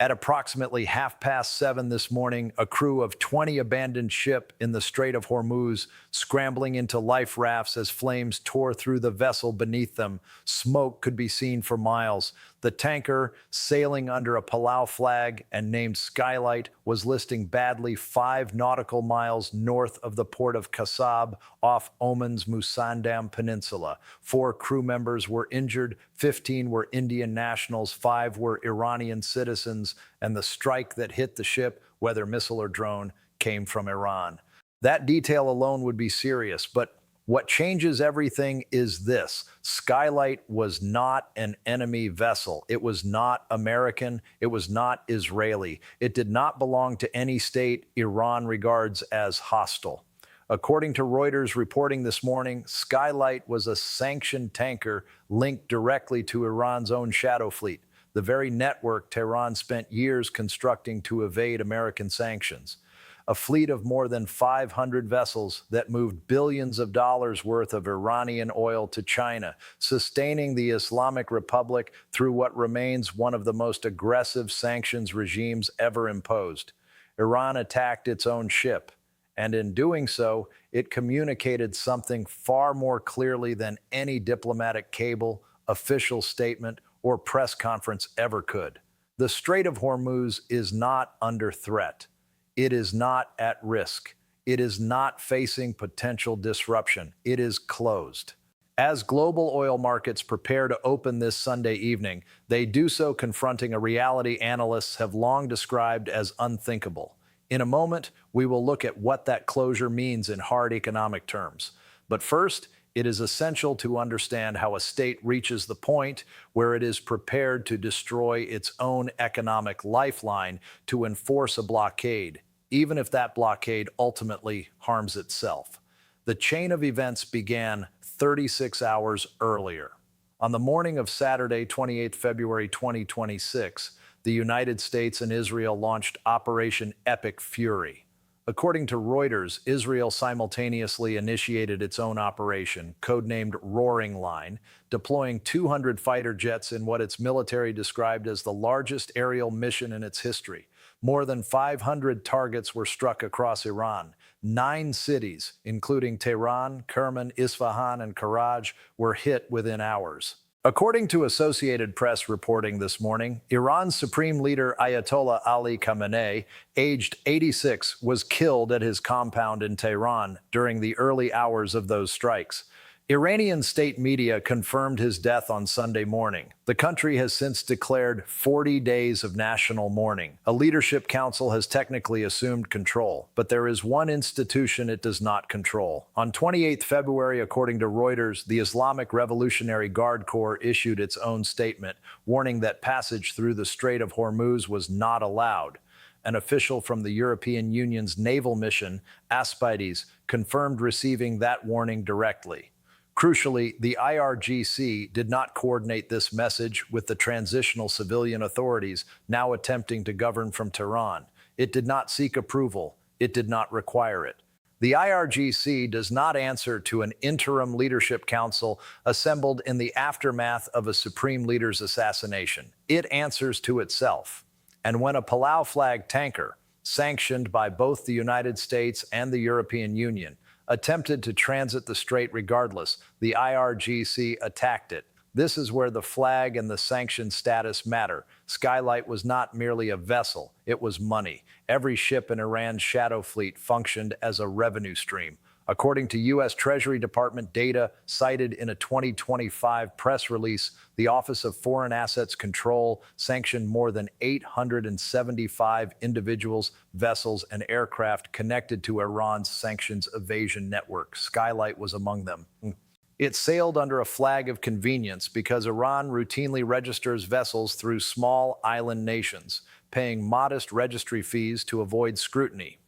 At approximately 7:30 this morning, a crew of 20 abandoned ship in the Strait of Hormuz scrambling into life rafts as flames tore through the vessel beneath them. Smoke could be seen for miles. The tanker, sailing under a Palau flag and named Skylight, was listing badly 5 nautical miles north of the port of Kasab off Oman's Musandam Peninsula. 4 crew members were injured, 15 were Indian nationals, 5 were Iranian citizens, and the strike that hit the ship, whether missile or drone, came from Iran. That detail alone would be serious, but what changes everything is this: Skylight was not an enemy vessel. It was not American. It was not Israeli. It did not belong to any state Iran regards as hostile. According to Reuters reporting this morning, Skylight was a sanctioned tanker linked directly to Iran's own shadow fleet, the very network Tehran spent years constructing to evade American sanctions. A fleet of more than 500 vessels that moved billions of dollars worth of Iranian oil to China, sustaining the Islamic Republic through what remains one of the most aggressive sanctions regimes ever imposed. Iran attacked its own ship, and in doing so, it communicated something far more clearly than any diplomatic cable, official statement, or press conference ever could. The Strait of Hormuz is not under threat. It is not at risk. It is not facing potential disruption. It is closed. As global oil markets prepare to open this Sunday evening, they do so confronting a reality analysts have long described as unthinkable. In a moment, we will look at what that closure means in hard economic terms. But first, it is essential to understand how a state reaches the point where it is prepared to destroy its own economic lifeline to enforce a blockade, even if that blockade ultimately harms itself. The chain of events began 36 hours earlier. On the morning of Saturday, 28 February 2026, the United States and Israel launched Operation Epic Fury. According to Reuters, Israel simultaneously initiated its own operation, codenamed Roaring Line, deploying 200 fighter jets in what its military described as the largest aerial mission in its history. More than 500 targets were struck across Iran. 9 cities, including Tehran, Kerman, Isfahan, and Karaj, were hit within hours. According to Associated Press reporting this morning, Iran's supreme leader Ayatollah Ali Khamenei, aged 86, was killed at his compound in Tehran during the early hours of those strikes. Iranian state media confirmed his death on Sunday morning. The country has since declared 40 days of national mourning. A leadership council has technically assumed control, but there is one institution it does not control. On 28 February, according to Reuters, the Islamic Revolutionary Guard Corps issued its own statement, warning that passage through the Strait of Hormuz was not allowed. An official from the European Union's naval mission, Aspides, confirmed receiving that warning directly. Crucially, the IRGC did not coordinate this message with the transitional civilian authorities now attempting to govern from Tehran. It did not seek approval. It did not require it. The IRGC does not answer to an interim leadership council assembled in the aftermath of a supreme leader's assassination. It answers to itself. And when a Palau flag tanker, sanctioned by both the United States and the European Union, attempted to transit the strait regardless, the IRGC attacked it. This is where the flag and the sanctioned status matter. Skylight was not merely a vessel, it was money. Every ship in Iran's shadow fleet functioned as a revenue stream. According to U.S. Treasury Department data cited in a 2025 press release, the Office of Foreign Assets Control sanctioned more than 875 individuals, vessels, and aircraft connected to Iran's sanctions evasion network. Skylight was among them. It sailed under a flag of convenience because Iran routinely registers vessels through small island nations, paying modest registry fees to avoid scrutiny.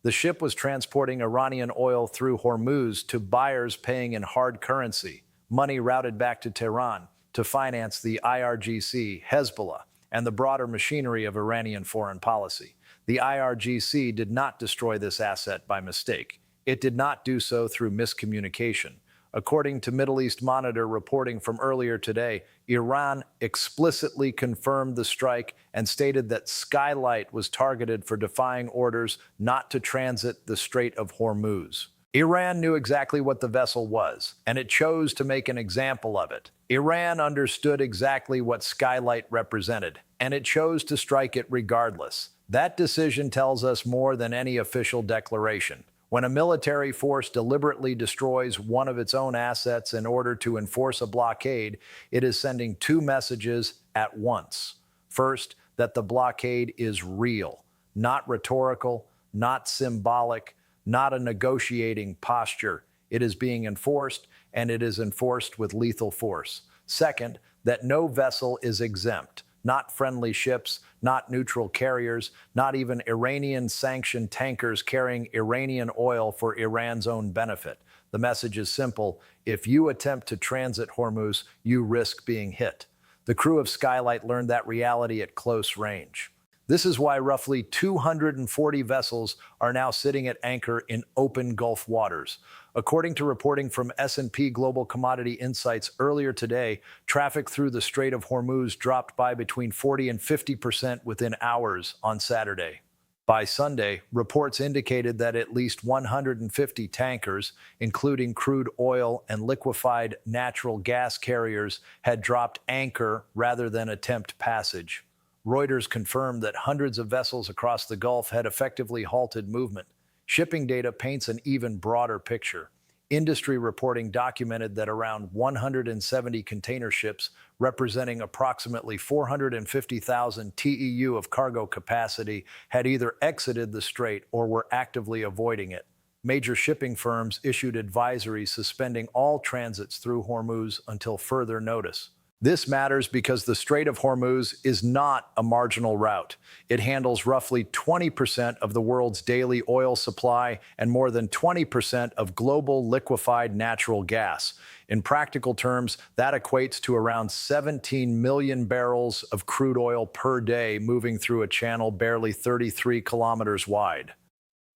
The ship was transporting Iranian oil through Hormuz to buyers paying in hard currency, money routed back to Tehran to finance the IRGC, Hezbollah, and the broader machinery of Iranian foreign policy. The IRGC did not destroy this asset by mistake. It did not do so through miscommunication. According to Middle East Monitor reporting from earlier today, Iran explicitly confirmed the strike and stated that Skylight was targeted for defying orders not to transit the Strait of Hormuz. Iran knew exactly what the vessel was, and it chose to make an example of it. Iran understood exactly what Skylight represented, and it chose to strike it regardless. That decision tells us more than any official declaration. When a military force deliberately destroys one of its own assets in order to enforce a blockade, it is sending two messages at once. First, that the blockade is real, not rhetorical, not symbolic, not a negotiating posture. It is being enforced, and it is enforced with lethal force. Second, that no vessel is exempt, not friendly ships, not neutral carriers, not even Iranian-sanctioned tankers carrying Iranian oil for Iran's own benefit. The message is simple: if you attempt to transit Hormuz, you risk being hit. The crew of Skylight learned that reality at close range. This is why roughly 240 vessels are now sitting at anchor in open Gulf waters. According to reporting from S&P Global Commodity Insights earlier today, traffic through the Strait of Hormuz dropped by between 40 and 50% within hours on Saturday. By Sunday, reports indicated that at least 150 tankers, including crude oil and liquefied natural gas carriers, had dropped anchor rather than attempt passage. Reuters confirmed that hundreds of vessels across the Gulf had effectively halted movement. Shipping data paints an even broader picture. Industry reporting documented that around 170 container ships, representing approximately 450,000 TEU of cargo capacity, had either exited the strait or were actively avoiding it. Major shipping firms issued advisories suspending all transits through Hormuz until further notice. This matters because the Strait of Hormuz is not a marginal route. It handles roughly 20% of the world's daily oil supply and more than 20% of global liquefied natural gas. In practical terms, that equates to around 17 million barrels of crude oil per day moving through a channel barely 33 kilometers wide.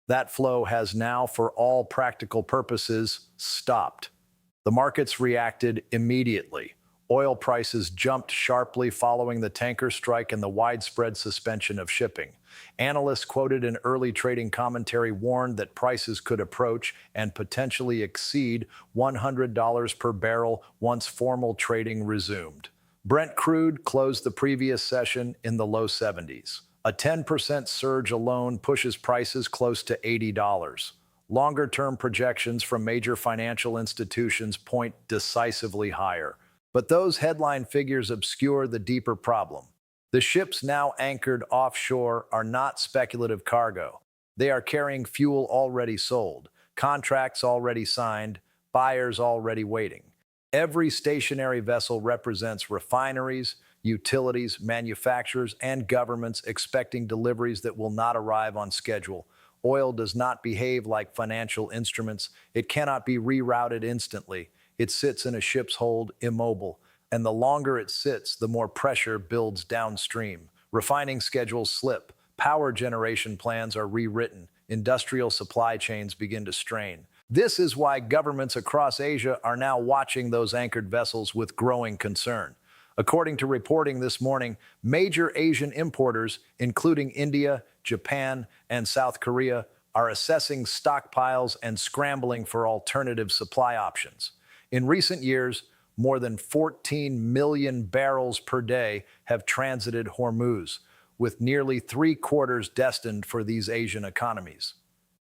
That flow has now, for all practical purposes, stopped. The markets reacted immediately. Oil prices jumped sharply following the tanker strike and the widespread suspension of shipping. Analysts quoted in early trading commentary warned that prices could approach and potentially exceed $100 per barrel once formal trading resumed. Brent crude closed the previous session in the low 70s. A 10% surge alone pushes prices close to $80. Longer-term projections from major financial institutions point decisively higher. But those headline figures obscure the deeper problem. The ships now anchored offshore are not speculative cargo. They are carrying fuel already sold, contracts already signed, buyers already waiting. Every stationary vessel represents refineries, utilities, manufacturers, and governments expecting deliveries that will not arrive on schedule. Oil does not behave like financial instruments. It cannot be rerouted instantly. It sits in a ship's hold, immobile, and the longer it sits, the more pressure builds downstream. Refining schedules slip, power generation plans are rewritten, industrial supply chains begin to strain. This is why governments across Asia are now watching those anchored vessels with growing concern. According to reporting this morning, major Asian importers, including India, Japan, and South Korea, are assessing stockpiles and scrambling for alternative supply options. In recent years, more than 14 million barrels per day have transited Hormuz, with nearly three-quarters destined for these Asian economies.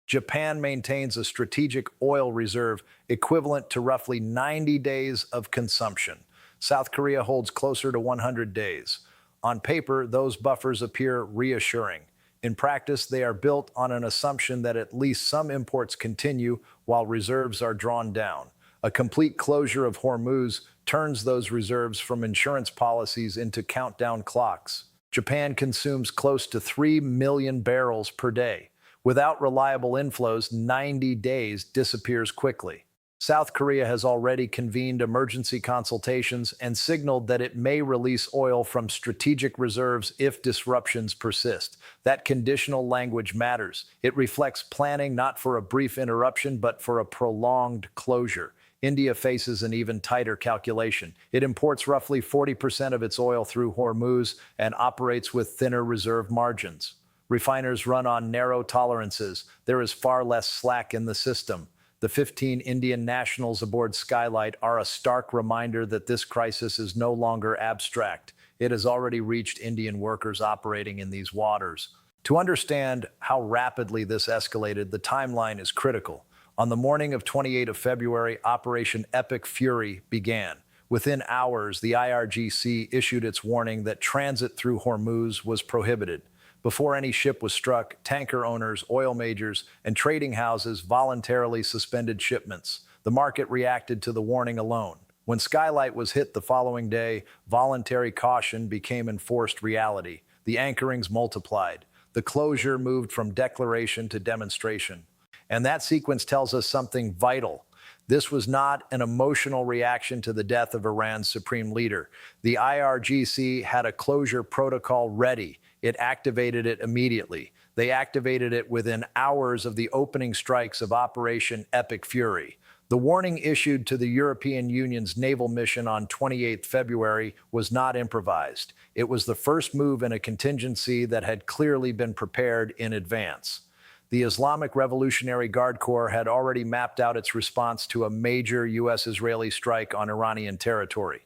Japan maintains a strategic oil reserve equivalent to roughly 90 days of consumption. South Korea holds closer to 100 days. On paper, those buffers appear reassuring. In practice, they are built on an assumption that at least some imports continue while reserves are drawn down. A complete closure of Hormuz turns those reserves from insurance policies into countdown clocks. Japan consumes close to 3 million barrels per day. Without reliable inflows, 90 days disappears quickly. South Korea has already convened emergency consultations and signaled that it may release oil from strategic reserves if disruptions persist. That conditional language matters. It reflects planning not for a brief interruption, but for a prolonged closure. India faces an even tighter calculation. It imports roughly 40% of its oil through Hormuz and operates with thinner reserve margins. Refiners run on narrow tolerances. There is far less slack in the system. The 15 Indian nationals aboard Skylight are a stark reminder that this crisis is no longer abstract. It has already reached Indian workers operating in these waters. To understand how rapidly this escalated, the timeline is critical. On the morning of 28 of February, Operation Epic Fury began. Within hours, the IRGC issued its warning that transit through Hormuz was prohibited. Before any ship was struck, tanker owners, oil majors, and trading houses voluntarily suspended shipments. The market reacted to the warning alone. When Skylight was hit the following day, voluntary caution became enforced reality. The anchorings multiplied. The closure moved from declaration to demonstration. And that sequence tells us something vital. This was not an emotional reaction to the death of Iran's supreme leader. The IRGC had a closure protocol ready. It activated it immediately. They activated it within hours of the opening strikes of Operation Epic Fury. The warning issued to the European Union's naval mission on 28 February was not improvised. It was the first move in a contingency that had clearly been prepared in advance. The Islamic Revolutionary Guard Corps had already mapped out its response to a major U.S.-Israeli strike on Iranian territory.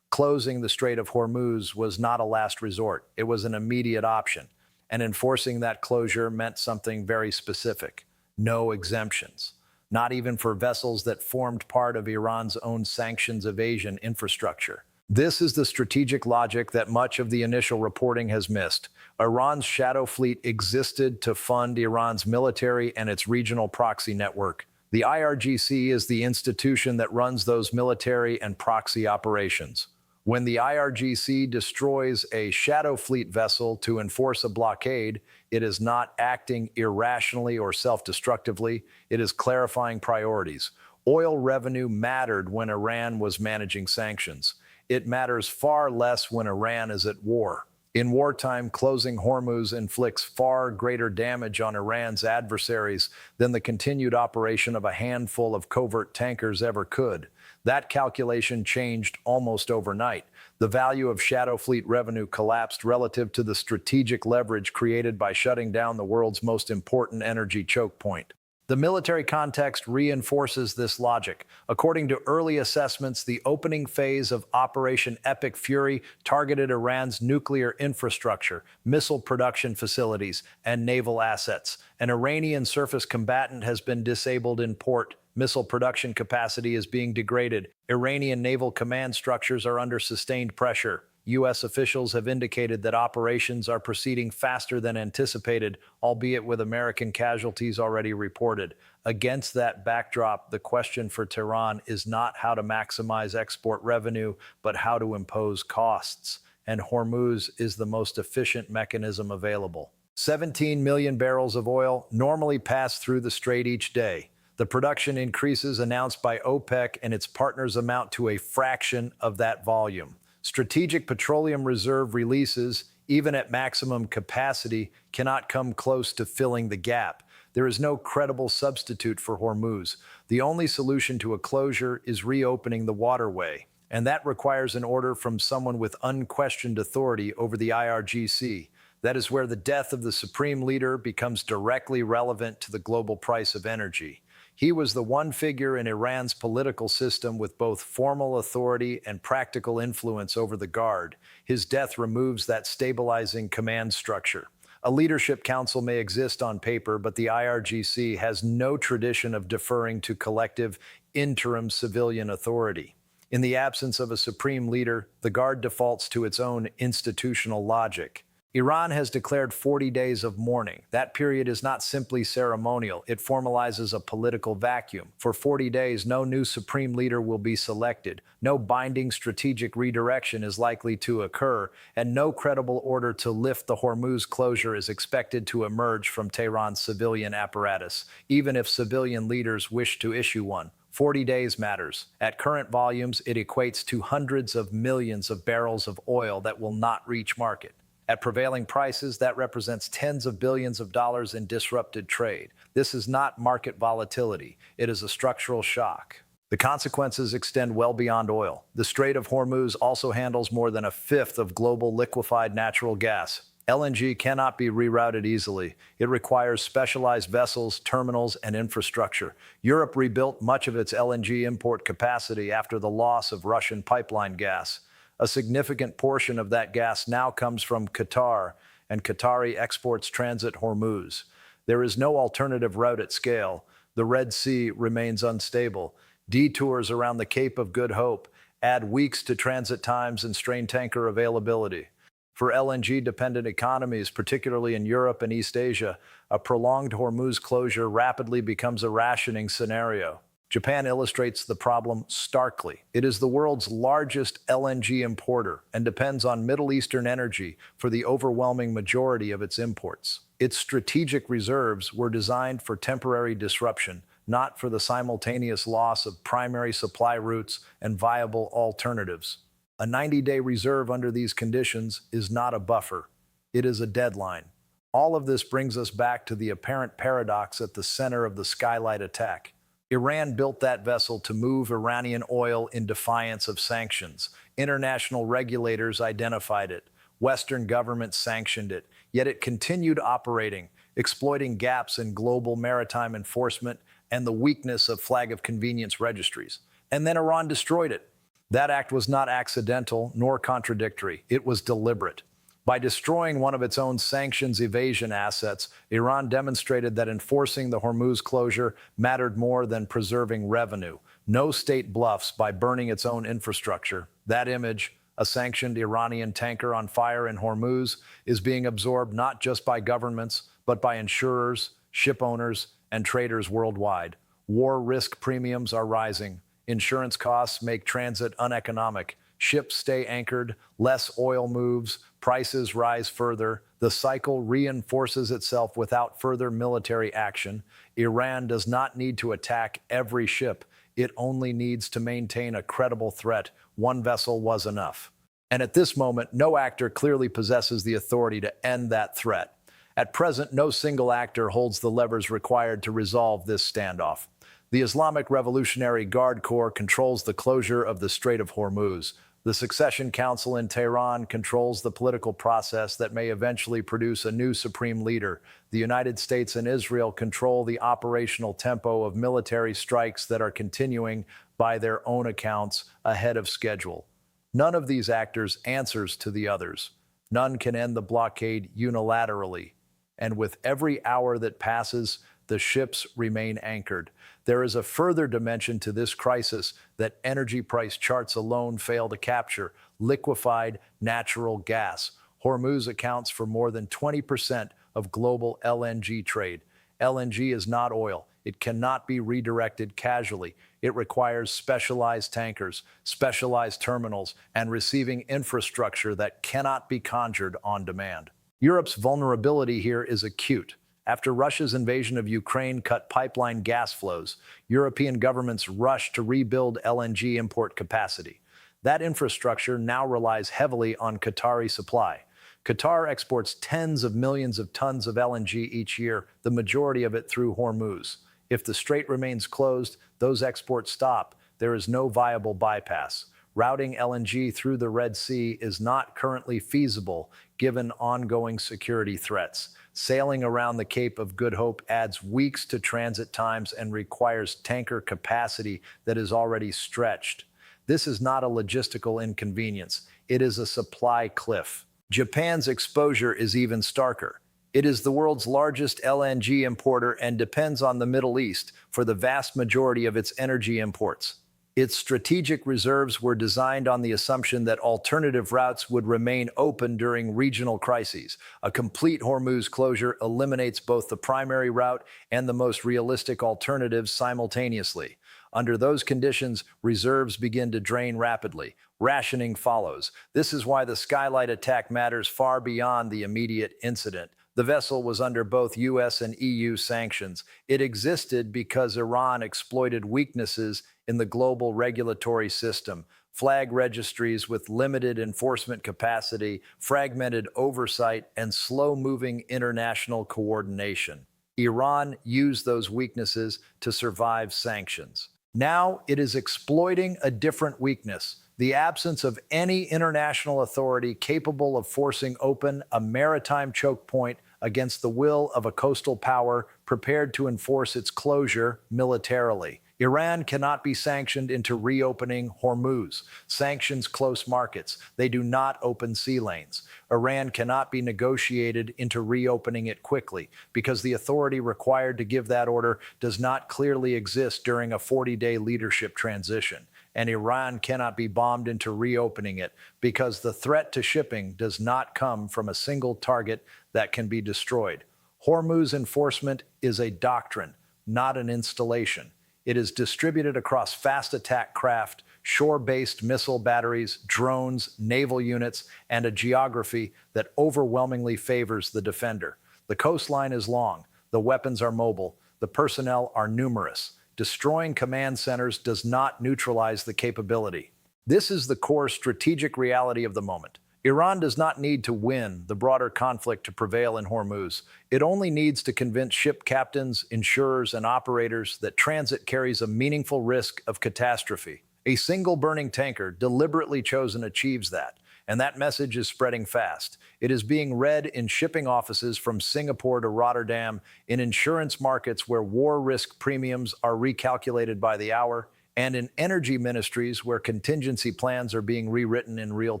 Closing the Strait of Hormuz was not a last resort. It was an immediate option. And enforcing that closure meant something very specific. No exemptions. Not even for vessels that formed part of Iran's own sanctions evasion infrastructure. This is the strategic logic that much of the initial reporting has missed. Iran's shadow fleet existed to fund Iran's military and its regional proxy network. The IRGC is the institution that runs those military and proxy operations. When the IRGC destroys a shadow fleet vessel to enforce a blockade, it is not acting irrationally or self-destructively. It is clarifying priorities. Oil revenue mattered when Iran was managing sanctions. It matters far less when Iran is at war. In wartime, closing Hormuz inflicts far greater damage on Iran's adversaries than the continued operation of a handful of covert tankers ever could. That calculation changed almost overnight. The value of shadow fleet revenue collapsed relative to the strategic leverage created by shutting down the world's most important energy choke point. The military context reinforces this logic. According to early assessments, the opening phase of Operation Epic Fury targeted Iran's nuclear infrastructure, missile production facilities, and naval assets. An Iranian surface combatant has been disabled in port. Missile production capacity is being degraded. Iranian naval command structures are under sustained pressure. U.S. officials have indicated that operations are proceeding faster than anticipated, albeit with American casualties already reported. Against that backdrop, the question for Tehran is not how to maximize export revenue, but how to impose costs. And Hormuz is the most efficient mechanism available. 17 million barrels of oil normally pass through the strait each day. The production increases announced by OPEC and its partners amount to a fraction of that volume. Strategic petroleum reserve releases, even at maximum capacity, cannot come close to filling the gap. There is no credible substitute for Hormuz. The only solution to a closure is reopening the waterway, and that requires an order from someone with unquestioned authority over the IRGC. That is where the death of the supreme leader becomes directly relevant to the global price of energy. He was the one figure in Iran's political system with both formal authority and practical influence over the Guard. His death removes that stabilizing command structure. A leadership council may exist on paper, but the IRGC has no tradition of deferring to collective, interim civilian authority. In the absence of a supreme leader, the Guard defaults to its own institutional logic. Iran has declared 40 days of mourning. That period is not simply ceremonial. It formalizes a political vacuum. For 40 days, no new supreme leader will be selected. No binding strategic redirection is likely to occur, and no credible order to lift the Hormuz closure is expected to emerge from Tehran's civilian apparatus, even if civilian leaders wish to issue one. 40 days matters. At current volumes, it equates to hundreds of millions of barrels of oil that will not reach market. At prevailing prices, that represents tens of billions of dollars in disrupted trade. This is not market volatility. It is a structural shock. The consequences extend well beyond oil. The Strait of Hormuz also handles more than a fifth of global liquefied natural gas. LNG cannot be rerouted easily. It requires specialized vessels, terminals, and infrastructure. Europe rebuilt much of its LNG import capacity after the loss of Russian pipeline gas. A significant portion of that gas now comes from Qatar, and Qatari exports transit Hormuz. There is no alternative route at scale. The Red Sea remains unstable. Detours around the Cape of Good Hope add weeks to transit times and strain tanker availability. For LNG-dependent economies, particularly in Europe and East Asia, a prolonged Hormuz closure rapidly becomes a rationing scenario. Japan illustrates the problem starkly. It is the world's largest LNG importer and depends on Middle Eastern energy for the overwhelming majority of its imports. Its strategic reserves were designed for temporary disruption, not for the simultaneous loss of primary supply routes and viable alternatives. A 90-day reserve under these conditions is not a buffer. It is a deadline. All of this brings us back to the apparent paradox at the center of the Skylight attack. Iran built that vessel to move Iranian oil in defiance of sanctions. International regulators identified it. Western governments sanctioned it. Yet it continued operating, exploiting gaps in global maritime enforcement and the weakness of flag of convenience registries. And then Iran destroyed it. That act was not accidental nor contradictory. It was deliberate. By destroying one of its own sanctions evasion assets, Iran demonstrated that enforcing the Hormuz closure mattered more than preserving revenue. No state bluffs by burning its own infrastructure. That image, a sanctioned Iranian tanker on fire in Hormuz, is being absorbed not just by governments, but by insurers, ship owners, and traders worldwide. War risk premiums are rising. Insurance costs make transit uneconomic. Ships stay anchored, less oil moves, prices rise further. The cycle reinforces itself without further military action. Iran does not need to attack every ship. It only needs to maintain a credible threat. One vessel was enough. And at this moment, no actor clearly possesses the authority to end that threat. At present, no single actor holds the levers required to resolve this standoff. The Islamic Revolutionary Guard Corps controls the closure of the Strait of Hormuz. The Succession Council in Tehran controls the political process that may eventually produce a new supreme leader. The United States and Israel control the operational tempo of military strikes that are continuing, by their own accounts, ahead of schedule. None of these actors answers to the others. None can end the blockade unilaterally. And with every hour that passes, the ships remain anchored. There is a further dimension to this crisis that energy price charts alone fail to capture: liquefied natural gas. Hormuz accounts for more than 20% of global LNG trade. LNG is not oil. It cannot be redirected casually. It requires specialized tankers, specialized terminals, and receiving infrastructure that cannot be conjured on demand. Europe's vulnerability here is acute. After Russia's invasion of Ukraine cut pipeline gas flows, European governments rushed to rebuild LNG import capacity. That infrastructure now relies heavily on Qatari supply. Qatar exports tens of millions of tons of LNG each year, the majority of it through Hormuz. If the strait remains closed, those exports stop. There is no viable bypass. Routing LNG through the Red Sea is not currently feasible given ongoing security threats. Sailing around the Cape of Good Hope adds weeks to transit times and requires tanker capacity that is already stretched. This is not a logistical inconvenience. It is a supply cliff. Japan's exposure is even starker. It is the world's largest LNG importer and depends on the Middle East for the vast majority of its energy imports. Its strategic reserves were designed on the assumption that alternative routes would remain open during regional crises. A complete Hormuz closure eliminates both the primary route and the most realistic alternatives simultaneously. Under those conditions, reserves begin to drain rapidly. Rationing follows. This is why the Skylight attack matters far beyond the immediate incident. The vessel was under both US and EU sanctions. It existed because Iran exploited weaknesses in the global regulatory system: flag registries with limited enforcement capacity, fragmented oversight, and slow-moving international coordination. Iran used those weaknesses to survive sanctions. Now it is exploiting a different weakness: the absence of any international authority capable of forcing open a maritime choke point against the will of a coastal power prepared to enforce its closure militarily. Iran cannot be sanctioned into reopening Hormuz. Sanctions close markets. They do not open sea lanes. Iran cannot be negotiated into reopening it quickly because the authority required to give that order does not clearly exist during a 40-day leadership transition. And Iran cannot be bombed into reopening it because the threat to shipping does not come from a single target that can be destroyed. Hormuz enforcement is a doctrine, not an installation. It is distributed across fast attack craft, shore-based missile batteries, drones, naval units, and a geography that overwhelmingly favors the defender. The coastline is long, the weapons are mobile, the personnel are numerous. Destroying command centers does not neutralize the capability. This is the core strategic reality of the moment. Iran does not need to win the broader conflict to prevail in Hormuz. It only needs to convince ship captains, insurers, and operators that transit carries a meaningful risk of catastrophe. A single burning tanker deliberately chosen achieves that, and that message is spreading fast. It is being read in shipping offices from Singapore to Rotterdam, in insurance markets where war risk premiums are recalculated by the hour, and in energy ministries where contingency plans are being rewritten in real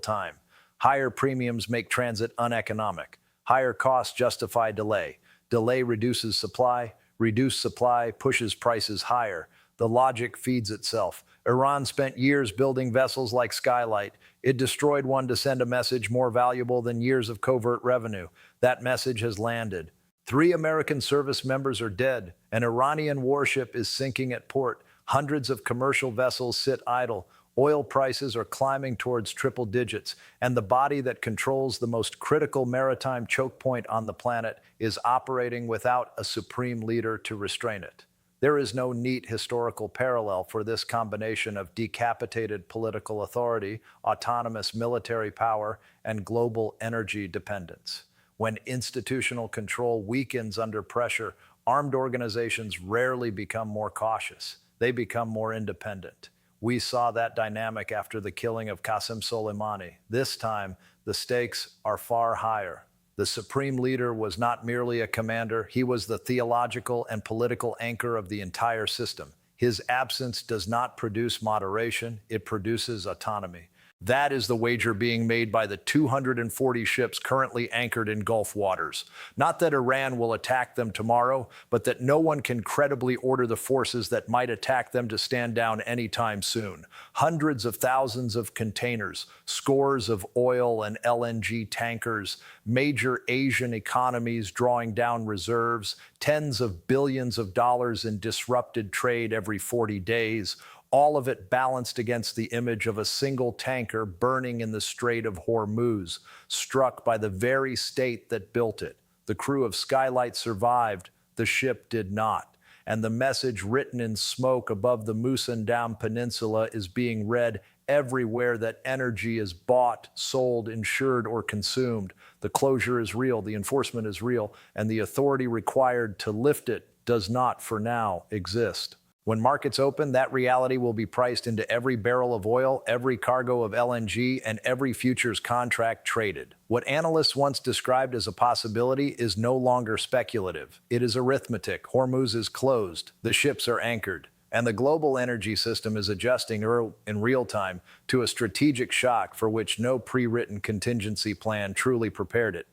time. Higher premiums make transit uneconomic. Higher costs justify delay. Delay reduces supply. Reduced supply pushes prices higher. The logic feeds itself. Iran spent years building vessels like Skylight. It destroyed one to send a message more valuable than years of covert revenue. That message has landed. 3 American service members are dead. An Iranian warship is sinking at port. Hundreds of commercial vessels sit idle. Oil prices are climbing towards triple digits, and the body that controls the most critical maritime choke point on the planet is operating without a supreme leader to restrain it. There is no neat historical parallel for this combination of decapitated political authority, autonomous military power, and global energy dependence. When institutional control weakens under pressure, armed organizations rarely become more cautious. They become more independent. We saw that dynamic after the killing of Qasem Soleimani. This time, the stakes are far higher. The supreme leader was not merely a commander, he was the theological and political anchor of the entire system. His absence does not produce moderation, it produces autonomy. That is the wager being made by the 240 ships currently anchored in Gulf waters. Not that Iran will attack them tomorrow, but that no one can credibly order the forces that might attack them to stand down anytime soon. Hundreds of thousands of containers, scores of oil and LNG tankers, major Asian economies drawing down reserves, tens of billions of dollars in disrupted trade every 40 days, all of it balanced against the image of a single tanker burning in the Strait of Hormuz, struck by the very state that built it. The crew of Skylight survived, the ship did not. And the message written in smoke above the Musandam Peninsula is being read everywhere that energy is bought, sold, insured, or consumed. The closure is real, the enforcement is real, and the authority required to lift it does not, for now, exist. When markets open, that reality will be priced into every barrel of oil, every cargo of LNG, and every futures contract traded. What analysts once described as a possibility is no longer speculative. It is arithmetic. Hormuz is closed. The ships are anchored. And the global energy system is adjusting in real time to a strategic shock for which no pre-written contingency plan truly prepared it.